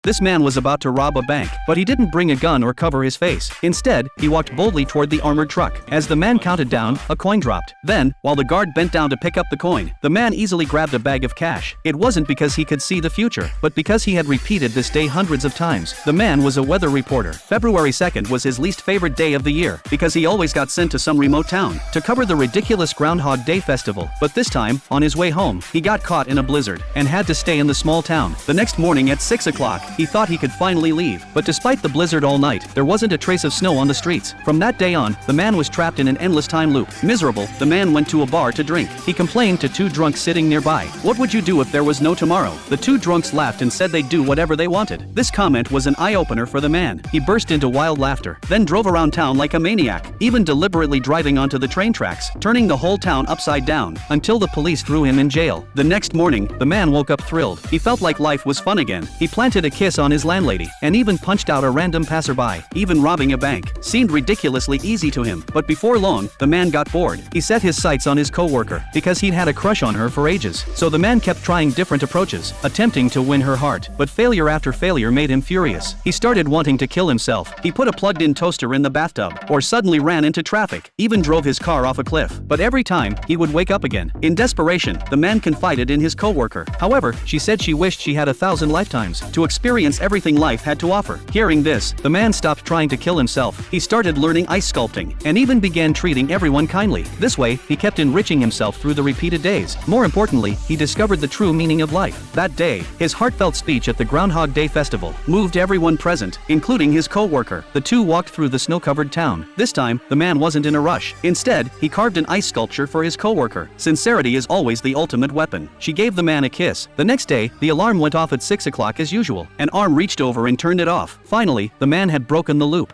This man was about to rob a bank, but he didn't bring a gun or cover his face. Instead, he walked boldly toward the armored truck. As the man counted down, a coin dropped. Then, while the guard bent down to pick up the coin, the man easily grabbed a bag of cash. It wasn't because he could see the future, but because he had repeated this day hundreds of times. The man was a weather reporter. February 2nd was his least favorite day of the year, because he always got sent to some remote town to cover the ridiculous Groundhog Day festival. But this time, on his way home, he got caught in a blizzard and had to stay in the small town. The next morning at 6 o'clock, he thought he could finally leave, but despite the blizzard all night, there wasn't a trace of snow on the streets. From that day on, the man was trapped in an endless time loop. Miserable, the man went to a bar to drink. He complained to two drunks sitting nearby. "What would you do if there was no tomorrow?" The two drunks laughed and said they'd do whatever they wanted. This comment was an eye-opener for the man. He burst into wild laughter, then drove around town like a maniac, even deliberately driving onto the train tracks, turning the whole town upside down, until the police threw him in jail. The next morning, the man woke up thrilled. He felt like life was fun again. He planted a kiss on his landlady, and even punched out a random passerby. Even robbing a bank seemed ridiculously easy to him. But before long, the man got bored. He set his sights on his co-worker, because he'd had a crush on her for ages. So the man kept trying different approaches, attempting to win her heart. But failure after failure made him furious. He started wanting to kill himself. He put a plugged-in toaster in the bathtub, or suddenly ran into traffic, even drove his car off a cliff. But every time, he would wake up again. In desperation, the man confided in his co-worker. However, she said she wished she had 1,000 lifetimes to experience everything life had to offer. Hearing this, the man stopped trying to kill himself. He started learning ice sculpting, and even began treating everyone kindly. This way, he kept enriching himself through the repeated days. More importantly, he discovered the true meaning of life. That day, his heartfelt speech at the Groundhog Day festival moved everyone present, including his co-worker. The two walked through the snow-covered town. This time, the man wasn't in a rush. Instead, he carved an ice sculpture for his co-worker. Sincerity is always the ultimate weapon. She gave the man a kiss. The next day, the alarm went off at 6 o'clock as usual. An arm reached over and turned it off. Finally, the man had broken the loop.